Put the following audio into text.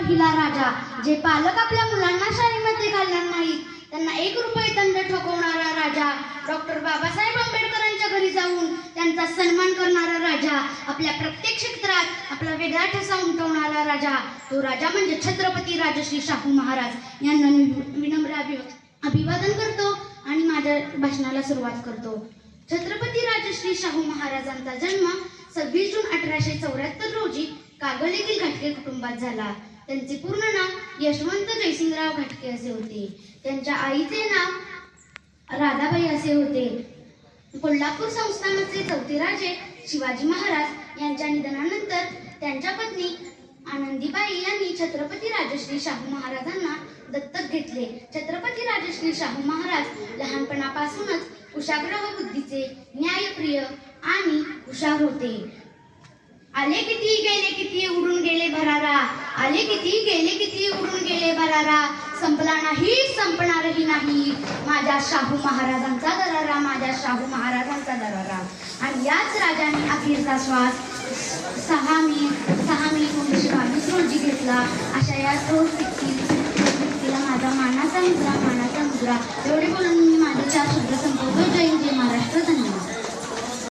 पहिला राजा, जे पालक आपल्या मुलांना शाळेमध्ये घालणार नाहीत त्यांना 1 रुपये दंड ठोकवणारा राजा, डॉक्टर बाबासाहेब आंबेडकरांच्या घरी जाऊन त्यांचा सन्मान करणारा राजा, आपल्या प्रत्येक क्षेत्रात आपला वेगळा ठसा उमटवणारा राजा, तो राजा म्हणजे छत्रपती राजश्री शाहू महाराज यांना विनम्र अभिवादन करतो आणि माझ्या भाषणाला सुरुवात करतो. छत्रपती राजश्री शाहू महाराजांचा जन्म 26 जून 1874 रोजी कागल येथील घाटगे कुटुंबात झाला. त्यांचे पूर्ण नाव यशवंत जयसिंगराव घाटगे असे होते. त्यांच्या आईचे नाव राधाबाई असे होते. कोल्हापूर संस्थानाचे चौथे राजे शिवाजी महाराज यांच्या निधनानंतर त्यांच्या पत्नी आनंदीबाई यांनी छत्रपती राजश्री शाहू महाराजांना दत्तक घेतले. छत्रपती राजश्री शाहू महाराज लहानपणापासूनच कुशाग्र व बुद्धीचे, न्यायप्रिय आणि हुशार होते. आले किती गेले किती उडून गेले भरारा, आले किती गेले किती उडून गेले भरारा, संपला नाही संपणारही नाही माझ्या शाहू महाराजांचा दरारा, माझ्या शाहू महाराजांचा दरारा. आणि याच राजाने अखेरचा श्वास 6 मे 1922 रोजी घेतला. अशा या थोर व्यक्तीला माझा मानाचा मुद्रा एवढे बोलून मी माझे 4 शब्द संपवतो. जय जय महाराष्ट्र.